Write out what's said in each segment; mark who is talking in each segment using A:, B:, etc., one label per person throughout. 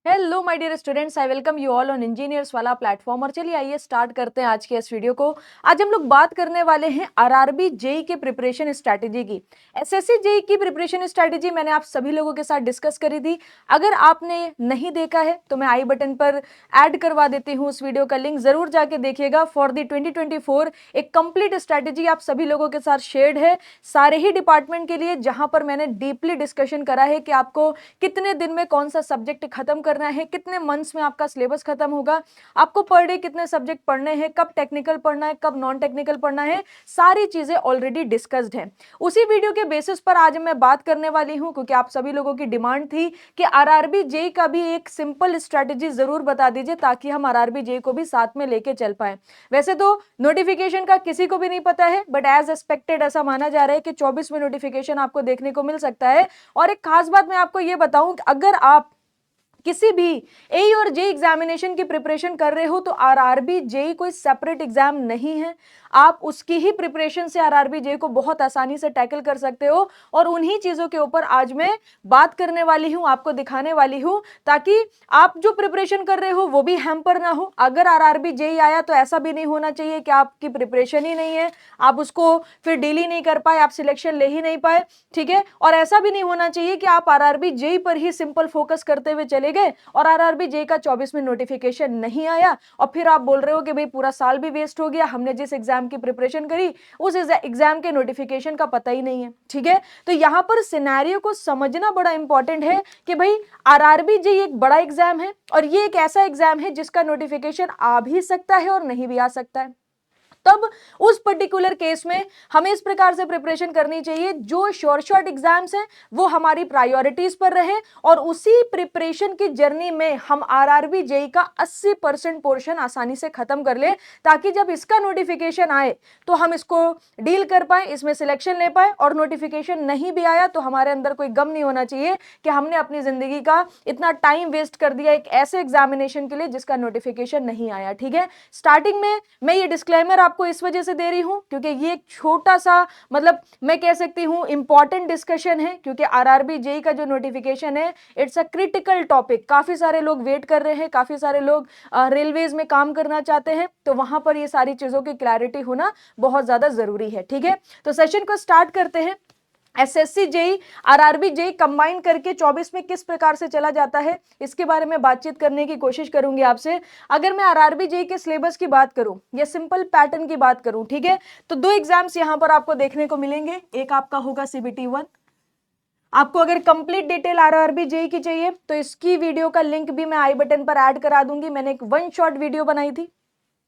A: Hello my dear students, I welcome you all on engineers वाला platform. और चलिए आइए स्टार्ट करते हैं आज के इस वीडियो को। आज हम लोग बात करने वाले हैं आरआरबी जेई के प्रिपरेशन स्ट्रैटेजी की। एसएससी जेई की प्रिपरेशन स्ट्रैटेजी मैंने आप सभी लोगों के साथ डिस्कस करी थी। अगर आपने नहीं देखा है तो मैं आई बटन पर ऐड करवा देती हूँ उस वीडियो का लिंक, जरूर जाके देखिएगा। फॉर द 2024 एक कंप्लीट स्ट्रैटेजी आप सभी लोगों के साथ शेयर्ड है, सारे ही डिपार्टमेंट के लिए, जहां पर मैंने डीपली डिस्कशन करा है कि आपको कितने दिन में कौन सा सब्जेक्ट खत्म करना है, कितने मंथ्स में आपका सिलेबस खत्म होगा, आपको पर डे कितने सब्जेक्ट पढ़ने हैं, कब टेक्निकल पढ़ना है, कब नॉन टेक्निकल पढ़ना है, सारी चीजें ऑलरेडी डिस्कस्ड है। उसी वीडियो के बेसिस पर आज मैं बात करने वाली हूं, क्योंकि आप सभी लोगों की डिमांड थी कि आरआरबी जेई का भी एक सिंपल स्ट्रेटेजी जरूर बता दीजिए ताकि हम आरआरबी जेई को भी साथ में लेके चल पाए। वैसे तो नोटिफिकेशन का किसी को भी नहीं पता है, बट एज एक्सपेक्टेड ऐसा माना जा रहा है कि 24 में नोटिफिकेशन आपको देखने को मिल सकता है। और एक खास बात मैं आपको यह बताऊं कि अगर आप किसी भी ए और जे एग्जामिनेशन की प्रिपरेशन कर रहे हो तो आरआरबी जेई कोई सेपरेट एग्जाम नहीं है। आप उसकी ही प्रिपरेशन से आरआरबी जेई को बहुत आसानी से टैकल कर सकते हो। और उन्हीं चीजों के ऊपर आज मैं बात करने वाली हूं, आपको दिखाने वाली हूं, ताकि आप जो प्रिपरेशन कर रहे हो वो भी हैम्पर ना हो। अगर आरआरबी जेई आया तो ऐसा भी नहीं होना चाहिए कि आपकी प्रिपरेशन ही नहीं है, आप उसको फिर डील ही नहीं कर पाए, आप सिलेक्शन ले ही नहीं पाए। ठीक है, और ऐसा भी नहीं होना चाहिए कि आप आरआरबी जेई पर ही सिंपल फोकस करते हुए चले गए और आरआरबी जेई का 24 में नोटिफिकेशन नहीं आया और फिर आप बोल रहे हो कि भाई पूरा साल भी वेस्ट हो गया, हमने जिस एग्जाम की प्रिपरेशन करी उस एग्जाम के नोटिफिकेशन का पता ही नहीं है। ठीक है, तो यहां पर सिनेरियो को समझना बड़ा इंपॉर्टेंट है कि भाई आरआरबी जेई एक बड़ा एग्जाम है और ये एक ऐसा एग्जाम है जिसका नोटिफिकेशन आ भी सकता है और नहीं भी आ सकता है। तब उस पर्टिकुलर केस में हमें इस प्रकार से प्रिपरेशन करनी चाहिए जो शॉर्ट एग्जाम्स हैं वो हमारी प्रायोरिटीज पर रहे और उसी प्रिपरेशन की जर्नी में हम आरआरबी जेई का 80% पोर्शन आसानी से खत्म कर ले, ताकि जब इसका नोटिफिकेशन आए तो हम इसको डील कर पाए, इसमें सिलेक्शन ले पाए। और नोटिफिकेशन नहीं भी आया तो हमारे अंदर कोई गम नहीं होना चाहिए कि हमने अपनी जिंदगी का इतना टाइम वेस्ट कर दिया एक ऐसे एग्जामिनेशन के लिए जिसका नोटिफिकेशन नहीं आया। ठीक है, स्टार्टिंग में मैं ये डिस्क्लेमर आपको इस वजह से दे रही हूं क्योंकि ये एक छोटा सा मतलब मैं कह सकती हूं इंपॉर्टेंट डिस्कशन है, क्योंकि आरआरबी जेई का जो नोटिफिकेशन है इट्स अ क्रिटिकल टॉपिक। काफी सारे लोग वेट कर रहे हैं, काफी सारे लोग रेलवेज में काम करना चाहते हैं, तो वहां पर ये सारी चीजों की क्लैरिटी होना बहुत ज्यादा जरूरी है। ठीक है, तो सेशन को स्टार्ट करते हैं। SSC JE RRB JE combine करके 24 में किस प्रकार से चला जाता है इसके बारे में बातचीत करने की कोशिश करूंगी आपसे। अगर मैं आरआरबी जेई के सिलेबस की बात करूं या सिंपल पैटर्न की बात करूं, ठीक है, तो दो एग्जाम्स यहां पर आपको देखने को मिलेंगे। एक आपका होगा सीबीटी 1। आपको अगर कंप्लीट डिटेल आरआरबी जेई की चाहिए तो इसकी वीडियो का लिंक भी मैं आई बटन पर ऐड करा दूंगी। मैंने एक वन शॉट वीडियो बनाई थी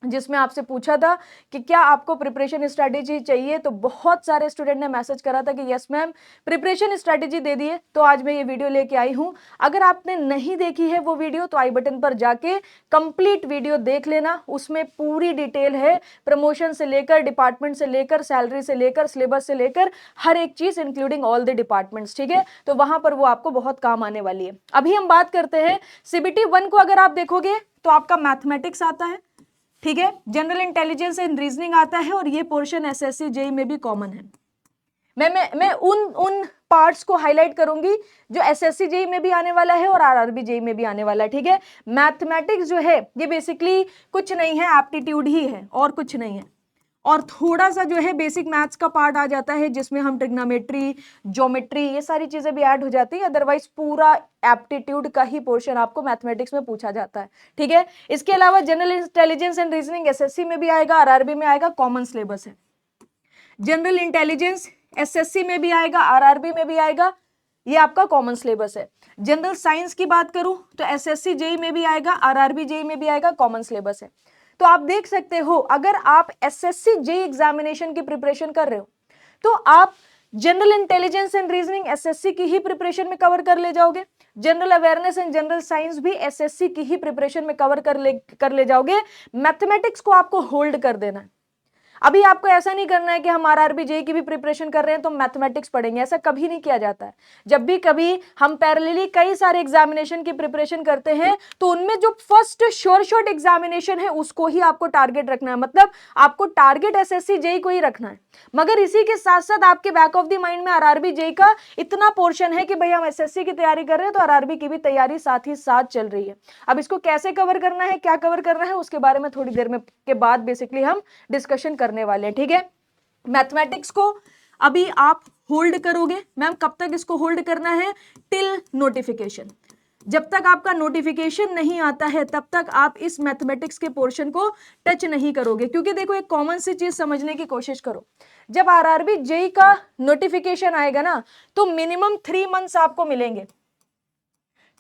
A: जिसमें आपसे पूछा था कि क्या आपको प्रिपरेशन स्ट्रेटेजी चाहिए, तो बहुत सारे स्टूडेंट ने मैसेज करा था कि यस मैम प्रिपरेशन स्ट्रेटेजी दे दिए, तो आज मैं ये वीडियो लेके आई हूं। अगर आपने नहीं देखी है वो वीडियो तो आई बटन पर जाके कंप्लीट वीडियो देख लेना, उसमें पूरी डिटेल है, प्रमोशन से लेकर, डिपार्टमेंट से लेकर, सैलरी से लेकर, सिलेबस से लेकर हर एक चीज इंक्लूडिंग ऑल द डिपार्टमेंट्स। ठीक है, तो वहां पर वो आपको बहुत काम आने वाली है। अभी हम बात करते हैं सीबीटी 1 को। अगर आप देखोगे तो आपका मैथमेटिक्स आता है, ठीक है, जनरल इंटेलिजेंस एंड रीजनिंग आता है और ये पोर्शन एसएससी जेई में भी कॉमन है। मैं उन उन पार्ट्स को हाईलाइट करूंगी जो एसएससी जेई में भी आने वाला है और आरआरबी जेई में भी आने वाला है। ठीक है, मैथमेटिक्स जो है ये बेसिकली कुछ नहीं है, एप्टीट्यूड ही है और कुछ नहीं है। और थोड़ा सा जो है बेसिक मैथ्स का पार्ट आ जाता है जिसमें हम ट्रिग्नोमेट्री, ज्योमेट्री, ये सारी चीजें भी ऐड हो जाती है। अदरवाइज पूरा एप्टीट्यूड का ही पोर्शन आपको मैथमेटिक्स में पूछा जाता है। ठीक है, इसके अलावा general intelligence and reasoning SSC में भी आएगा, आरआरबी में आएगा, कॉमन सिलेबस है। जनरल इंटेलिजेंस एसएससी में भी आएगा, आरआरबी में भी आएगा, ये आपका कॉमन सिलेबस है। जनरल साइंस की बात करूं तो एसएससी जेई में भी आएगा, आरआरबी जेई में भी आएगा, कॉमन सिलेबस है। तो आप देख सकते हो अगर आप एसएससी जेई एग्जामिनेशन की प्रिपरेशन कर रहे हो तो आप general intelligence and reasoning SSC की ही प्रिपरेशन में कवर कर ले जाओगे, general awareness and general science भी एसएससी की ही प्रिपरेशन में कवर कर ले जाओगे। मैथमेटिक्स को आपको होल्ड कर देना है। अभी आपको ऐसा नहीं करना है कि हम आरआरबी जेईई की भी प्रिपरेशन कर रहे हैं तो मैथमेटिक्स पढ़ेंगे, ऐसा कभी नहीं किया जाता है। जब भी कभी हम पैरेलली कई सारे एग्जामिनेशन की प्रिपरेशन करते हैं तो उनमें जो फर्स्ट शॉर्ट एग्जामिनेशन है उसको ही आपको टारगेट रखना है, मतलब आपको टारगेट एसएससी जेईई को ही रखना है। मगर इसी के साथ साथ आपके बैक ऑफ द माइंड में आरआरबी जेईई का इतना पोर्शन है कि भाई हम एसएससी की तैयारी कर रहे हैं तो आरआरबी की भी तैयारी साथ ही साथ चल रही है। अब इसको कैसे कवर करना है, क्या कवर करना है, उसके बारे में थोड़ी देर में के बाद बेसिकली हम डिस्कशन करने वाले हैं। ठीक है, मैथमेटिक्स को अभी आप होल्ड करोगे। मैम कब तक इसको होल्ड करना है? Till notification. जब तक आपका नोटिफिकेशन नहीं आता है तब तक आप इस मैथमेटिक्स के पोर्शन को टच नहीं करोगे। क्योंकि देखो एक कॉमन सी चीज समझने की कोशिश करो, जब आरआरबी जेईई का नोटिफिकेशन आएगा ना तो मिनिमम 3 मंथ्स आपको मिलेंगे।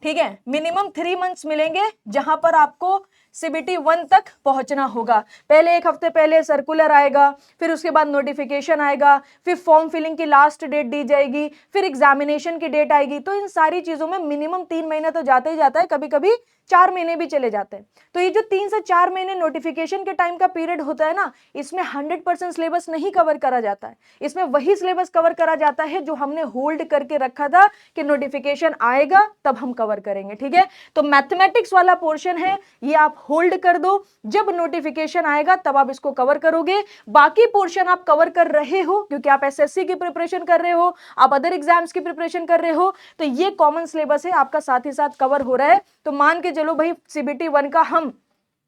A: ठीक है, मिनिमम 3 मंथ्स मिलेंगे जहां पर आपको सीबीटी 1 तक पहुंचना होगा। पहले 1 हफ्ते पहले सर्कुलर आएगा, फिर उसके बाद नोटिफिकेशन आएगा, फिर फॉर्म फिलिंग की लास्ट डेट दी जाएगी, फिर एग्जामिनेशन की डेट आएगी। तो इन सारी चीजों में मिनिमम 3 महीना तो जाता ही जाता है, कभी कभी 4 महीने भी चले जाते हैं। तो ये जो 3 से 4 महीने नोटिफिकेशन के टाइम का पीरियड होता है ना, इसमें 100% सिलेबस नहीं कवर करा जाता है। इसमें वही सिलेबस कवर करा जाता है जो हमने होल्ड करके रखा था कि नोटिफिकेशन आएगा तब हम कवर करेंगे। ठीक है, तो मैथमेटिक्स वाला पोर्शन है ये आप होल्ड कर दो, जब नोटिफिकेशन आएगा तब आप इसको कवर करोगे। बाकी पोर्शन आप कवर कर रहे हो क्योंकि आप एसएससी की प्रिपरेशन कर रहे हो, आप अदर एग्जाम्स की प्रिपरेशन कर रहे हो, तो ये कॉमन सिलेबस है आपका साथ ही साथ कवर हो रहा है। तो मान के चलो भाई सीबीटी 1 का हम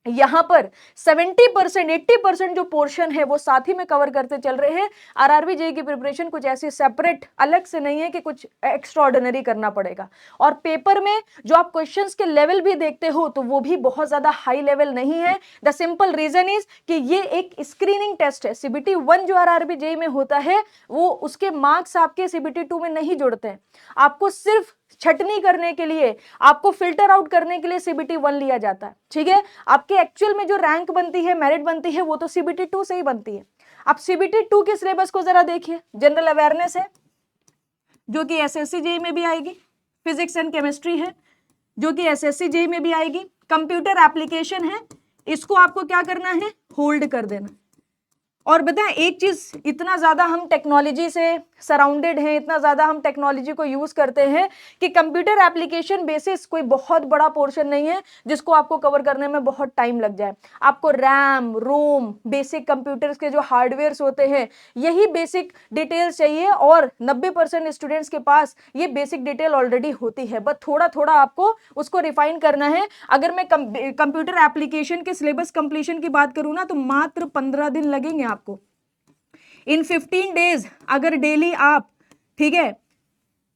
A: यहां पर 70% 80% जो पोर्शन है वो साथ ही में कवर करते चल रहे हैं। आरआरबी जेईई की प्रिपरेशन कुछ ऐसी सेपरेट अलग से नहीं है कि कुछ एक्स्ट्रा ऑर्डिनरी करना पड़ेगा। और पेपर में जो आप क्वेश्चंस के लेवल भी देखते हो तो वो भी बहुत ज्यादा हाई लेवल नहीं है। द सिंपल रीजन इज कि ये एक स्क्रीनिंग टेस्ट है। सीबीटी 1 जो आरआरबी जेईई में होता है वो उसके मार्क्स आपके सीबीटी 2 में नहीं जुड़ते हैं। आपको सिर्फ छटनी करने के लिए, आपको फिल्टर आउट करने के लिए सीबीटी 1 लिया जाता है। ठीक है, आपके एक्चुअल में जो रैंक बनती है, मेरिट बनती है, वो तो सीबीटी 2 से ही बनती है। आप सीबीटी 2 के सिलेबस को जरा देखिए। जनरल अवेयरनेस है जो कि एसएससी जेईई में भी आएगी, फिजिक्स एंड केमिस्ट्री है जो कि एसएससी जेईई में भी आएगी, कंप्यूटर एप्लीकेशन है, इसको आपको क्या करना है? होल्ड कर देना। और बताएं एक चीज, इतना ज्यादा हम टेक्नोलॉजी से सराउंडेड हैं, इतना ज्यादा हम टेक्नोलॉजी को यूज करते हैं कि कंप्यूटर एप्लीकेशन बेसिस कोई बहुत बड़ा पोर्शन नहीं है जिसको आपको कवर करने में बहुत टाइम लग जाए। आपको रैम, रोम, बेसिक कंप्यूटर्स के जो हार्डवेयर्स होते हैं यही बेसिक डिटेल्स चाहिए और 90% स्टूडेंट्स के पास ये बेसिक डिटेल ऑलरेडी होती है, बस थोड़ा थोड़ा आपको उसको रिफाइन करना है। अगर मैं कंप्यूटर एप्लीकेशन के सिलेबस कंप्लीशन की बात करूं ना तो मात्र 15 दिन लगेंगे आपको। इन 15 डेज अगर डेली आप, ठीक है,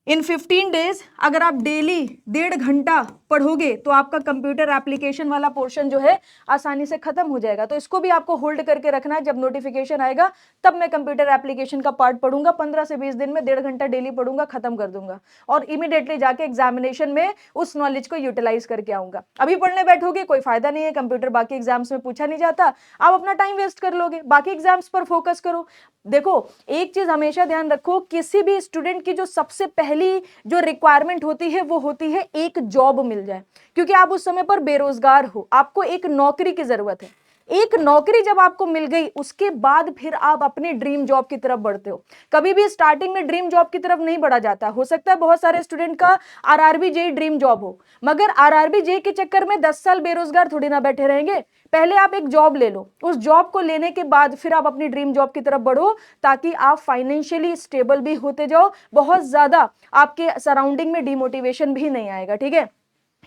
A: इन 15 डेज अगर आप डेली 1.5 घंटा पढ़ोगे तो आपका कंप्यूटर एप्लीकेशन वाला पोर्शन जो है आसानी से खत्म हो जाएगा। तो इसको भी आपको होल्ड करके रखना है। जब नोटिफिकेशन आएगा तब मैं कंप्यूटर एप्लीकेशन का पार्ट पढ़ूंगा, 15 से 20 दिन में 1.5 घंटा डेली पढ़ूंगा, खत्म कर दूंगा और इमीडिएटली जाके एग्जामिनेशन में उस नॉलेज को यूटिलाइज करके आऊंगा। अभी पढ़ने बैठोगे कोई फायदा नहीं है, कंप्यूटर बाकी एग्जाम्स में पूछा नहीं जाता, आप अपना टाइम वेस्ट कर लोगे, बाकी एग्जाम्स पर फोकस करो। देखो एक चीज हमेशा ध्यान रखो, किसी भी स्टूडेंट की जो सबसे पहली जो रिक्वायरमेंट होती है वो होती है एक जॉब मिल जाए, क्योंकि आप उस समय पर बेरोजगार हो, आपको एक नौकरी की जरूरत है। एक नौकरी जब आपको मिल गई उसके बाद फिर आप अपने ड्रीम जॉब की तरफ बढ़ते हो। कभी भी स्टार्टिंग में ड्रीम जॉब की तरफ नहीं बढ़ा जाता। हो सकता है बहुत सारे स्टूडेंट का आरआरबी जेईई ड्रीम जॉब हो, मगर आरआरबी जेईई के चक्कर में 10 साल बेरोजगार थोड़ी ना बैठे रहेंगे। पहले आप एक जॉब ले लो, उस जॉब को लेने के बाद फिर आप अपनी ड्रीम जॉब की तरफ बढ़ो, ताकि आप फाइनेंशियली स्टेबल भी होते जाओ, बहुत ज्यादा आपके सराउंडिंग में डिमोटिवेशन भी नहीं आएगा। ठीक है,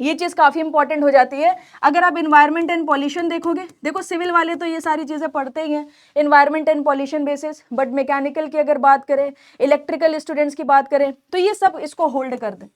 A: ये चीज काफी इंपॉर्टेंट हो जाती है। अगर आप इन्वायरमेंट एंड पॉल्यूशन देखोगे, देखो सिविल वाले तो ये सारी चीजें पढ़ते ही हैं, environment and pollution basis, but mechanical की अगर बात करें, इलेक्ट्रिकल स्टूडेंट्स की बात करें तो ये सब इसको होल्ड कर दें।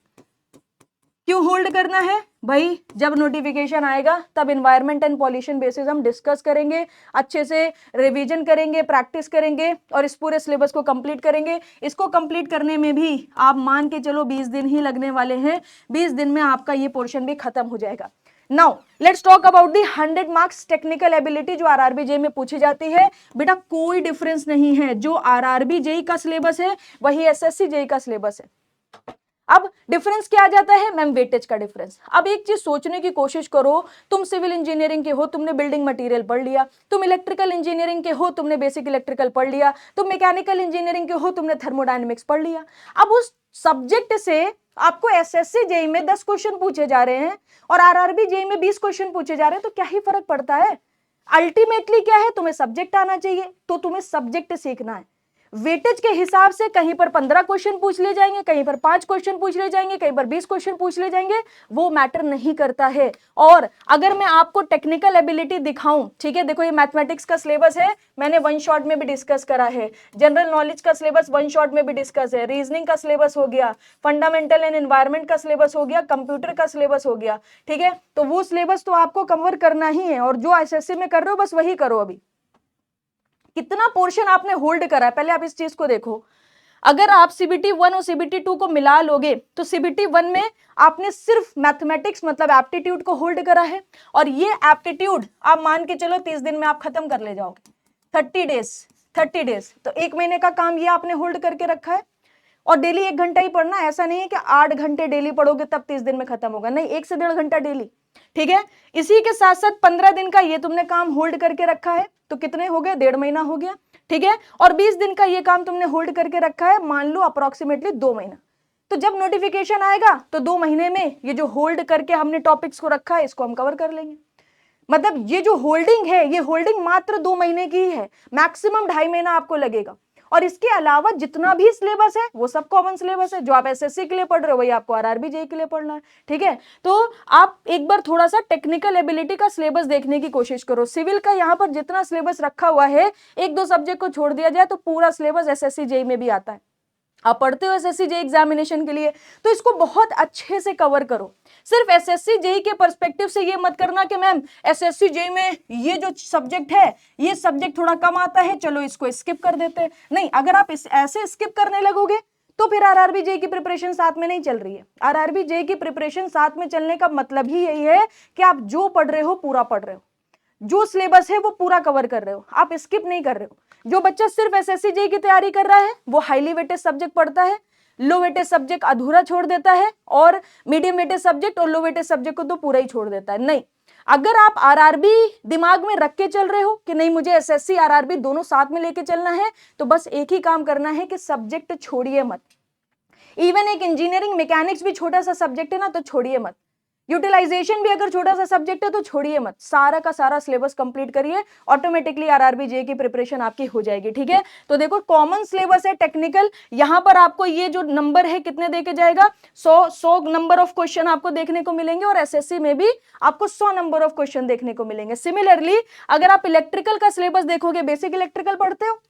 A: क्यों होल्ड करना है भाई? जब नोटिफिकेशन आएगा तब इन्वायरमेंट एंड पॉल्यूशन बेसिस हम डिस्कस करेंगे, अच्छे से रिवीजन करेंगे, प्रैक्टिस करेंगे और इस पूरे सिलेबस को कंप्लीट करेंगे। इसको कंप्लीट करने में भी आप मान के चलो 20 दिन ही लगने वाले हैं। 20 दिन में आपका ये पोर्शन भी खत्म हो जाएगा। Now let's talk about the 100 marks technical ability जो आरआरबी जेईई में पूछी जाती है। बेटा कोई डिफरेंस नहीं है, जो आरआरबी जेईई का सिलेबस है वही एसएससी जेईई का सिलेबस है। अब डिफरेंस क्या आ जाता है मैम, वेटेज का डिफरेंस। अब एक चीज सोचने की कोशिश करो, तुम सिविल इंजीनियरिंग के हो, तुमने बिल्डिंग मटेरियल पढ़ लिया, तुम इलेक्ट्रिकल इंजीनियरिंग के हो, तुमने बेसिक इलेक्ट्रिकल पढ़ लिया, तुम मैकेनिकल इंजीनियरिंग के हो, तुमने थर्मोडायनेमिक्स पढ़ लिया। अब उस सब्जेक्ट से आपको एसएससी जेई में 10 क्वेश्चन पूछे जा रहे हैं और आरआरबी जेई में 20 क्वेश्चन पूछे जा रहे हैं, तो क्या ही फर्क पड़ता है? अल्टीमेटली क्या है, तुम्हें सब्जेक्ट आना चाहिए, तो तुम्हें सब्जेक्ट सीखना है। वेटेज के हिसाब से कहीं पर 15 क्वेश्चन पूछ ले जाएंगे, कहीं पर 5 क्वेश्चन पूछ ले जाएंगे, कहीं पर 20 क्वेश्चन पूछ ले जाएंगे, वो मैटर नहीं करता है। और अगर मैं आपको टेक्निकल एबिलिटी दिखाऊं, ठीक है, देखो ये मैथमेटिक्स का सिलेबस है, मैंने वन शॉट में भी डिस्कस करा है, जनरल नॉलेज का सिलेबस वन शॉट में भी डिस्कस है, रीजनिंग का सिलेबस हो गया, फंडामेंटल एंड एनवायरमेंट का सिलेबस हो गया, कंप्यूटर का सिलेबस हो गया, ठीक है, तो वो सिलेबस तो आपको कवर करना ही है, और जो एसएससी में कर रहे हो बस वही करो। अभी कितना पोर्शन आपने होल्ड करा है, पहले आप इस चीज को देखो। अगर आप सीबीटी 1 और सीबीटी 2 को मिला लोगे तो सीबीटी 1 में आपने सिर्फ मैथमेटिक्स मतलब एप्टीट्यूड को होल्ड करा है, और ये एप्टीट्यूड आप मान के चलो 30 दिन में आप खत्म कर ले जाओगे, 30 डेज, तो 1 महीने का काम ये आपने होल्ड करके रखा है। और डेली 1 घंटा ही पढ़ना, ऐसा नहीं है कि 8 घंटे डेली पढ़ोगे तब 30 दिन में खत्म होगा, नहीं, 1 से 1.5 घंटा डेली, ठीक है। इसी के साथ साथ 15 दिन का ये तुमने काम होल्ड करके रखा है, तो कितने हो गए, 1.5 महीना हो गया, ठीक है। और 20 दिन का ये काम तुमने होल्ड करके रखा है, मान लो अप्रोक्सीमेटली 2 महीना। तो जब नोटिफिकेशन आएगा तो 2 महीने में ये जो होल्ड करके हमने टॉपिक्स को रखा है इसको हम कवर कर लेंगे। मतलब ये जो होल्डिंग है, ये होल्डिंग मात्र 2 महीने की है, मैक्सिमम 2.5 महीना आपको लगेगा। और इसके अलावा जितना भी सिलेबस है वो सब कॉमन सिलेबस है, जो आप एसएससी के लिए पढ़ रहे हो वही आपको आरआरबी जेई के लिए पढ़ना है, ठीक है। तो आप एक बार थोड़ा सा टेक्निकल एबिलिटी का सिलेबस देखने की कोशिश करो। सिविल का यहाँ पर जितना सिलेबस रखा हुआ है, 1-2 सब्जेक्ट को छोड़ दिया जाए तो पूरा सिलेबस एसएससी जेई में भी आता है। आप पढ़ते हो एसएससी जेई एग्जामिनेशन के लिए, तो इसको बहुत अच्छे से कवर करो। सिर्फ एसएससी जेई के पर्सपेक्टिव से ये मत करना कि मैम एसएससी जेई में ये जो सब्जेक्ट है, ये सब्जेक्ट थोड़ा कम आता है, चलो इसको स्किप कर देते हैं। नहीं, अगर आप ऐसे स्किप करने लगोगे तो फिर आरआरबी जेई की प्रिपरेशन साथ में नहीं चल रही है। आरआरबी जेई की प्रिपरेशन साथ में चलने का मतलब ही यही है कि आप जो पढ़ रहे हो पूरा पढ़ रहे हो, जो सिलेबस है वो पूरा कवर कर रहे हो, आप स्किप नहीं कर रहे हो। जो बच्चा सिर्फ एसएससी जेई की तैयारी कर रहा है वो हाईली वेटेज सब्जेक्ट पढ़ता है, लो वेटेज सब्जेक्ट अधूरा छोड़ देता है, और मीडियम वेटेज सब्जेक्ट और लो वेटेज सब्जेक्ट को तो पूरा ही छोड़ देता है। नहीं, अगर आप आरआरबी दिमाग में रख के चल रहे हो कि नहीं मुझे एसएससी आरआरबी दोनों साथ में लेके चलना है, तो बस एक ही काम करना है कि सब्जेक्ट छोड़िए मत। इवन एक इंजीनियरिंग मैकेनिक्स भी छोटा सा सब्जेक्ट है ना, तो छोड़िए मत। यूटिलाइजेशन भी अगर छोटा सा सब्जेक्ट है तो छोड़िए मत, सारा का सारा सिलेबस कंप्लीट करिए, ऑटोमेटिकली आरआरबी जेई की प्रिपरेशन आपकी हो जाएगी, ठीक है। तो देखो कॉमन सिलेबस है टेक्निकल, यहां पर आपको ये जो नंबर है कितने देके जाएगा, 100 नंबर ऑफ क्वेश्चन आपको देखने को मिलेंगे, और एसएससी में भी आपको 100 नंबर ऑफ क्वेश्चन देखने को मिलेंगे। सिमिलरली अगर आप इलेक्ट्रिकल का सिलेबस देखोगे, बेसिक इलेक्ट्रिकल पढ़ते हो,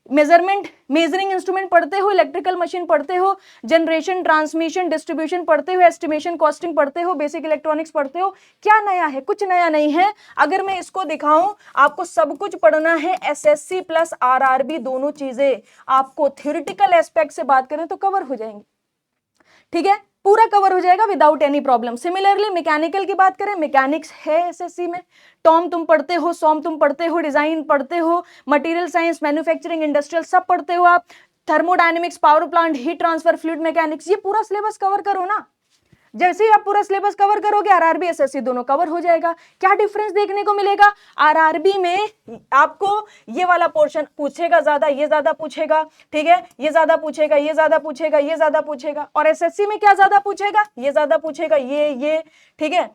A: मेजरिंग इंस्ट्रूमेंट पढ़ते हो, इलेक्ट्रिकल मशीन पढ़ते हो, जनरेशन ट्रांसमिशन डिस्ट्रीब्यूशन पढ़ते हो, एस्टिमेशन कॉस्टिंग पढ़ते हो, बेसिक इलेक्ट्रॉनिक्स पढ़ते हो। क्या नया है? कुछ नया नहीं है। अगर मैं इसको दिखाऊं, आपको सब कुछ पढ़ना है, एसएससी प्लस आरआरबी दोनों चीजें आपको थ्योरेटिकल एस्पेक्ट से बात करें तो कवर हो जाएंगी, ठीक है, पूरा कवर हो जाएगा without any problem. Similarly mechanical की बात करें, मैकेनिक्स है एसएससी में, टॉम तुम पढ़ते हो, सॉम तुम पढ़ते हो, डिजाइन पढ़ते हो, मटेरियल साइंस, मैन्युफैक्चरिंग, इंडस्ट्रियल सब पढ़ते हो आप, thermodynamics, power plant, heat transfer, fluid mechanics, ये पूरा सिलेबस कवर करो ना। जैसे ही आप पूरा सिलेबस कवर करोगे, आरआरबी एसएससी दोनों कवर हो जाएगा। क्या डिफरेंस देखने को मिलेगा? आरआरबी में आपको ये वाला पोर्शन पूछेगा ज्यादा, ये ज्यादा पूछेगा, ठीक है, ये ज्यादा पूछेगा, ये ज्यादा पूछेगा, ये ज्यादा पूछेगा, और एसएससी में क्या ज्यादा पूछेगा, ये ज्यादा पूछेगा, ये ठीक है,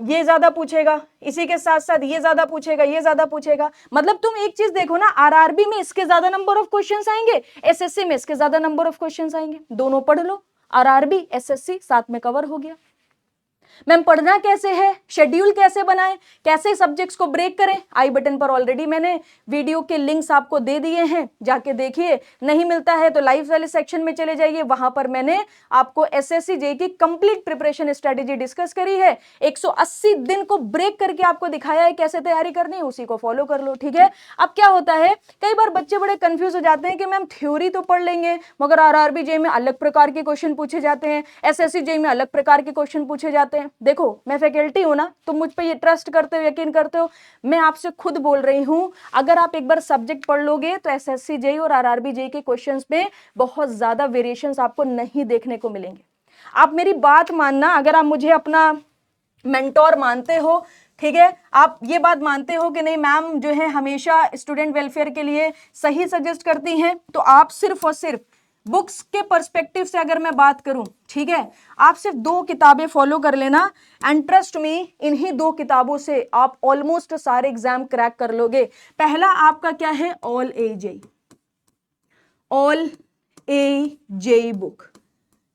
A: ये ज्यादा पूछेगा, इसी के साथ साथ ये ज्यादा पूछेगा, ये ज्यादा पूछेगा। मतलब तुम एक चीज देखो ना, आरआरबी में इसके ज्यादा नंबर ऑफ क्वेश्चंस आएंगे, एसएससी में इसके ज्यादा नंबर ऑफ क्वेश्चंस आएंगे। दोनों पढ़ लो, आरआरबी एसएससी साथ में कवर हो गया। मैम पढ़ना कैसे है, शेड्यूल कैसे बनाएं, कैसे सब्जेक्ट्स को ब्रेक करें, आई बटन पर ऑलरेडी मैंने वीडियो के लिंक्स आपको दे दिए हैं, जाके देखिए। नहीं मिलता है तो लाइव वाले सेक्शन में चले जाइए, वहां पर मैंने आपको एसएससी जेई की कंप्लीट प्रिपरेशन स्ट्रेटेजी डिस्कस करी है। 180 दिन को ब्रेक करके आपको दिखाया है कैसे तैयारी करनी है, उसी को फॉलो कर लो, ठीक है। अब क्या होता है, कई बार बच्चे बड़े कंफ्यूज हो जाते हैं कि मैम थ्योरी तो पढ़ लेंगे मगर आरआरबी जेई में अलग प्रकार के क्वेश्चन पूछे जाते हैं, एसएससी जेई में अलग प्रकार के क्वेश्चन पूछे जाते हैं। देखो मैं फैकल्टी हूं ना, तुम मुझ पे ये ट्रस्ट करते हो, यकीन करते हो, मैं आपसे खुद बोल रही हूं, अगर आप एक बार सब्जेक्ट पढ़ लोगे तो एसएससी जेई और आरआरबी जेई के क्वेश्चंस में बहुत ज्यादा वेरिएशंस आपको नहीं देखने को मिलेंगे। आप मेरी बात मानना, अगर आप मुझे अपना मेंटोर मानते हो, ठीक है, आप ये बात मानते हो कि नहीं मैम जो है हमेशा स्टूडेंट वेलफेयर के लिए सही सजेस्ट करती हैं, तो आप सिर्फ और सिर्फ बुक्स के पर्सपेक्टिव से अगर मैं बात करूं, ठीक है, आप सिर्फ 2 किताबें फॉलो कर लेना एंड ट्रस्ट मी, इन्हीं 2 किताबों से आप ऑलमोस्ट सारे एग्जाम क्रैक कर लोगे। पहला आपका क्या है, ऑल ए जेई बुक,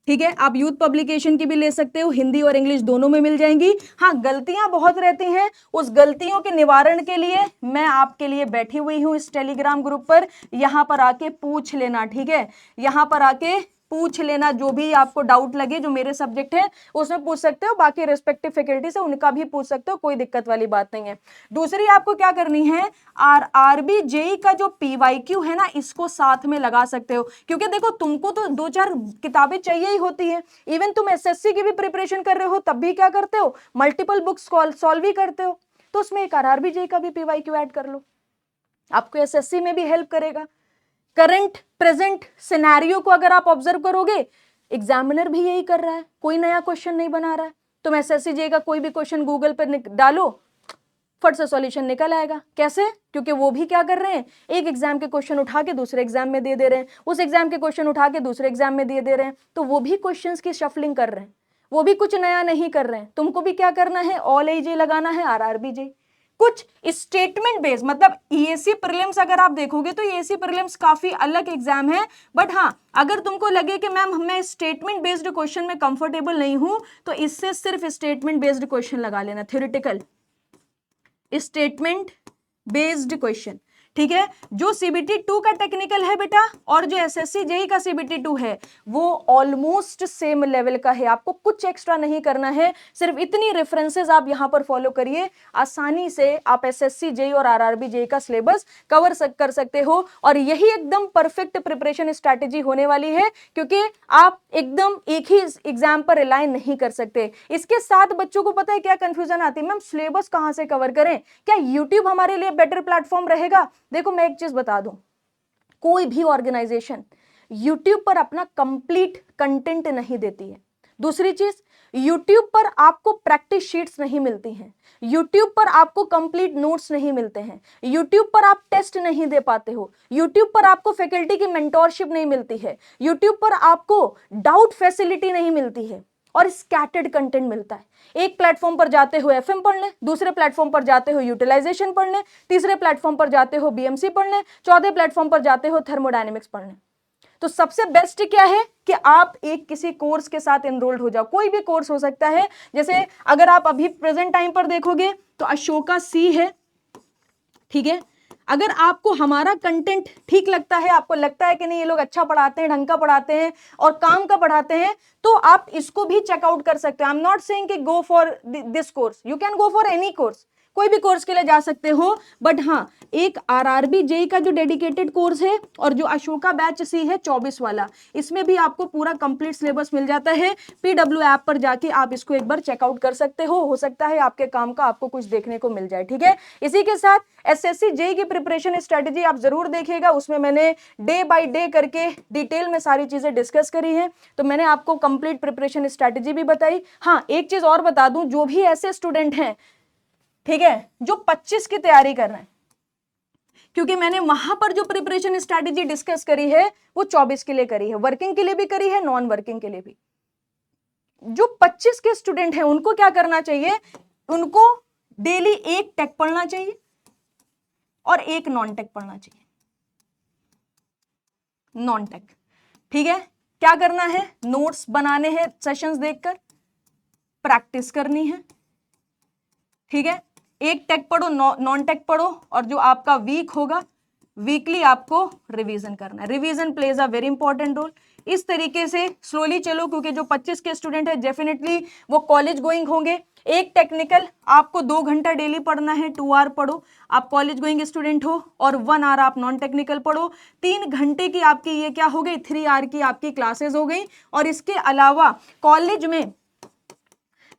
A: ठीक है, आप यूथ पब्लिकेशन की भी ले सकते हो, हिंदी और इंग्लिश दोनों में मिल जाएंगी। हाँ, गलतियां बहुत रहती हैं, उस गलतियों के निवारण के लिए मैं आपके लिए बैठी हुई हूं इस टेलीग्राम ग्रुप पर, यहां पर आके पूछ लेना, ठीक है, यहां पर आके पूछ लेना, जो भी आपको डाउट लगे, जो मेरे सब्जेक्ट है उसमें पूछ सकते हो, बाकी रिस्पेक्टिव फैकल्टी से उनका भी पूछ सकते हो, कोई दिक्कत वाली बात नहीं है। दूसरी आपको क्या करनी है, आरआरबी जेई का जो पीवाईक्यू है ना, इसको साथ में लगा सकते हो, क्योंकि देखो तुमको तो 2-4 किताबें चाहिए ही होती है, इवन तुम एसएससी की भी प्रिपरेशन कर रहे हो तब भी क्या करते हो, मल्टीपल बुक्स सॉल्व ही करते हो, तो उसमें एक आरआरबी जेई का भी पीवाईक्यू ऐड कर लो, आपको एसएससी में भी हेल्प करेगा। करंट प्रेजेंट सिनेरियो को अगर आप ऑब्जर्व करोगे, एग्जामिनर भी यही कर रहा है, कोई नया क्वेश्चन नहीं बना रहा है, तुम एसएससी जेई का कोई भी क्वेश्चन गूगल पर डालो, फट से सॉल्यूशन निकल आएगा। कैसे, क्योंकि वो भी क्या कर रहे हैं, एक एग्जाम के क्वेश्चन उठा के दूसरे एग्जाम में दे रहे हैं, उस एग्जाम के क्वेश्चन उठा के दूसरे एग्जाम में दे रहे हैं, तो वो भी क्वेश्चंस की शफलिंग कर रहे हैं, वो भी कुछ नया नहीं कर रहे हैं। तुमको भी क्या करना है, ऑल एजे लगाना है, आरआरबी जे, कुछ स्टेटमेंट बेस्ड, मतलब ईएसी प्रीलिम्स अगर आप देखोगे तो ईएसी प्रीलिम्स काफी अलग एग्जाम है, बट हाँ अगर तुमको लगे कि मैम मैं स्टेटमेंट बेस्ड क्वेश्चन में कंफर्टेबल नहीं हूं, तो इससे सिर्फ स्टेटमेंट बेस्ड क्वेश्चन लगा लेना, थ्योरेटिकल स्टेटमेंट बेस्ड क्वेश्चन, ठीक है। जो सीबीटी 2 का टेक्निकल है बेटा और जो एसएससी जेई का सीबीटी 2 है वो ऑलमोस्ट सेम लेवल का है, आपको कुछ एक्स्ट्रा नहीं करना है, सिर्फ इतनी रेफरेंसेस आप यहां पर फॉलो करिए, आसानी से आप एसएससी जेई और आरआरबी जेई का सिलेबस कवर कर सकते हो, और यही एकदम परफेक्ट प्रिपरेशन स्ट्रैटेजी होने वाली है, क्योंकि आप एकदम एक ही एग्जाम पर रिलाय नहीं कर सकते। इसके साथ बच्चों को पता है क्या कंफ्यूजन आती है, मैम सिलेबस कहां से कवर करें, क्या यूट्यूब हमारे लिए बेटर प्लेटफॉर्म रहेगा। देखो मैं एक चीज बता दूं, कोई भी ऑर्गेनाइजेशन YouTube पर अपना कंप्लीट कंटेंट नहीं देती है। दूसरी चीज, YouTube पर आपको प्रैक्टिस शीट्स नहीं मिलती हैं, YouTube पर आपको कंप्लीट नोट्स नहीं मिलते हैं, YouTube पर आप टेस्ट नहीं दे पाते हो, YouTube पर आपको फैकल्टी की मेंटोरशिप नहीं मिलती है, YouTube पर आपको डाउट फैसिलिटी नहीं मिलती है, और स्कैटर्ड कंटेंट मिलता है। एक प्लेटफॉर्म पर जाते हो एफएम पढ़ने, दूसरे प्लेटफॉर्म पर जाते हो यूटिलाइजेशन पढ़ने, तीसरे प्लेटफॉर्म पर जाते हो बीएमसी पढ़ने, चौथे प्लेटफॉर्म पर जाते हो थर्मोडायनेमिक्स पढ़ने। तो सबसे बेस्ट क्या है कि आप एक किसी कोर्स के साथ एनरोल्ड हो जाओ, कोई भी कोर्स हो सकता है। जैसे अगर आप अभी प्रेजेंट टाइम पर देखोगे तो अशोका सी है, ठीक है, अगर आपको हमारा कंटेंट ठीक लगता है, आपको लगता है कि नहीं ये लोग अच्छा पढ़ाते हैं, ढंग का पढ़ाते हैं और काम का पढ़ाते हैं, तो आप इसको भी चेकआउट कर सकते हैं। आई एम नॉट सेइंग कि go for this course, you can go for any course, कोई भी कोर्स के लिए जा सकते हो, बट हाँ एक आरआरबी जेई का जो डेडिकेटेड कोर्स है और जो अशोका बैच सी है 24 वाला, इसमें भी आपको पूरा कंप्लीट सिलेबस मिल जाता है। पीडब्ल्यू ऐप पर जाके आप इसको एक बार चेकआउट कर सकते हो सकता है आपके काम का आपको कुछ देखने को मिल जाए, ठीक है। इसी के साथ एसएससी जेई की प्रिपरेशन स्ट्रेटेजी आप जरूर देखिएगा, उसमें मैंने डे बाय डे करके डिटेल में सारी चीजें डिस्कस करी है, तो मैंने आपको कंप्लीट प्रिपरेशन स्ट्रेटेजी भी बताई। हाँ एक चीज और बता दूं, जो भी ऐसे स्टूडेंट हैं, ठीक है, जो 25 की तैयारी कर रहे हैं, क्योंकि मैंने वहां पर जो प्रिपरेशन स्ट्रैटेजी डिस्कस करी है वो 24 के लिए करी है, वर्किंग के लिए भी करी है, नॉन वर्किंग के लिए भी। जो 25 के स्टूडेंट हैं उनको क्या करना चाहिए, उनको डेली एक टेक पढ़ना चाहिए और एक नॉन टेक पढ़ना चाहिए, नॉन टेक, ठीक है। क्या करना है, नोट्स बनाने हैं, सेशंस देखकर प्रैक्टिस करनी है, ठीक है। एक टेक पढ़ो, नॉन टेक पढ़ो, और जो आपका वीक होगा वीकली आपको रिवीजन करना है। Revision plays a very important role. इस तरीके से स्लोली चलो, क्योंकि जो 25 के स्टूडेंट है डेफिनेटली वो कॉलेज गोइंग होंगे। एक टेक्निकल आपको 2 घंटा डेली पढ़ना है, 2 आवर पढ़ो, आप कॉलेज गोइंग स्टूडेंट हो, और 1 आवर आप नॉन टेक्निकल पढ़ो। 3 घंटे की आपकी ये क्या हो गई, 3 आवर की आपकी क्लासेस हो गई। और इसके अलावा कॉलेज में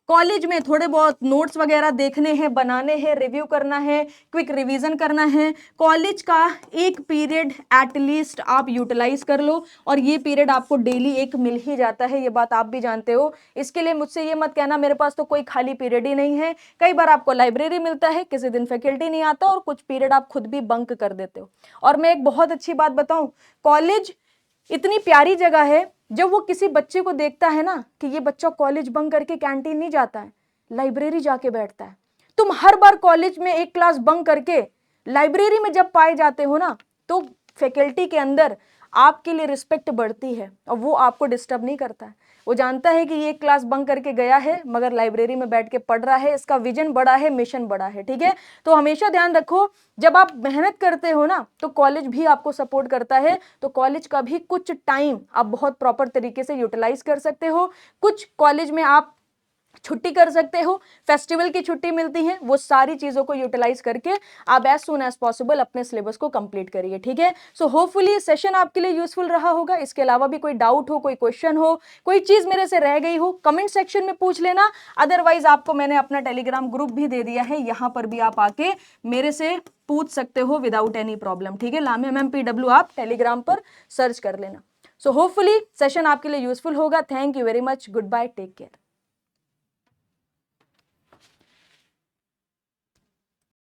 A: कॉलेज में थोड़े बहुत नोट्स वगैरह देखने हैं, बनाने हैं, रिव्यू करना है, क्विक रिवीजन करना है। कॉलेज का एक पीरियड एटलीस्ट आप यूटिलाइज कर लो, और ये पीरियड आपको डेली एक मिल ही जाता है, ये बात आप भी जानते हो। इसके लिए मुझसे ये मत कहना मेरे पास तो कोई खाली पीरियड ही नहीं है। कई बार आपको लाइब्रेरी मिलता है, किसी दिन फैकल्टी नहीं आता, और कुछ पीरियड आप खुद भी बंक कर देते हो। और मैं एक बहुत अच्छी बात बताऊं, कॉलेज इतनी प्यारी जगह है, जब वो किसी बच्चे को देखता है ना कि ये बच्चा कॉलेज बंक करके कैंटीन नहीं जाता है, लाइब्रेरी जाके बैठता है, तुम हर बार कॉलेज में एक क्लास बंक करके लाइब्रेरी में जब पाए जाते हो ना, तो फैकल्टी के अंदर आपके लिए रिस्पेक्ट बढ़ती है, और वो आपको डिस्टर्ब नहीं करता है। वो जानता है कि ये क्लास बंक करके गया है मगर लाइब्रेरी में बैठ के पढ़ रहा है, इसका विजन बड़ा है, मिशन बड़ा है। ठीक है, तो हमेशा ध्यान रखो, जब आप मेहनत करते हो ना तो कॉलेज भी आपको सपोर्ट करता है। तो कॉलेज का भी कुछ टाइम आप बहुत प्रॉपर तरीके से यूटिलाइज कर सकते हो। कुछ कॉलेज में आप छुट्टी कर सकते हो, फेस्टिवल की छुट्टी मिलती है, वो सारी चीजों को यूटिलाइज करके आप एज सून एज पॉसिबल अपने सिलेबस को कंप्लीट करिए। ठीक है, सो होपफुली सेशन आपके लिए यूजफुल रहा होगा। इसके अलावा भी कोई डाउट हो, कोई क्वेश्चन हो, कोई चीज मेरे से रह गई हो, कमेंट सेक्शन में पूछ लेना। अदरवाइज आपको मैंने अपना टेलीग्राम ग्रुप भी दे दिया है, यहां पर भी आप आके मेरे से पूछ सकते हो विदाउट एनी प्रॉब्लम। ठीक है, लामिया मैम PW आप टेलीग्राम पर सर्च कर लेना। सो होपफुली सेशन आपके लिए यूजफुल होगा। Thank you very much, good bye, take care.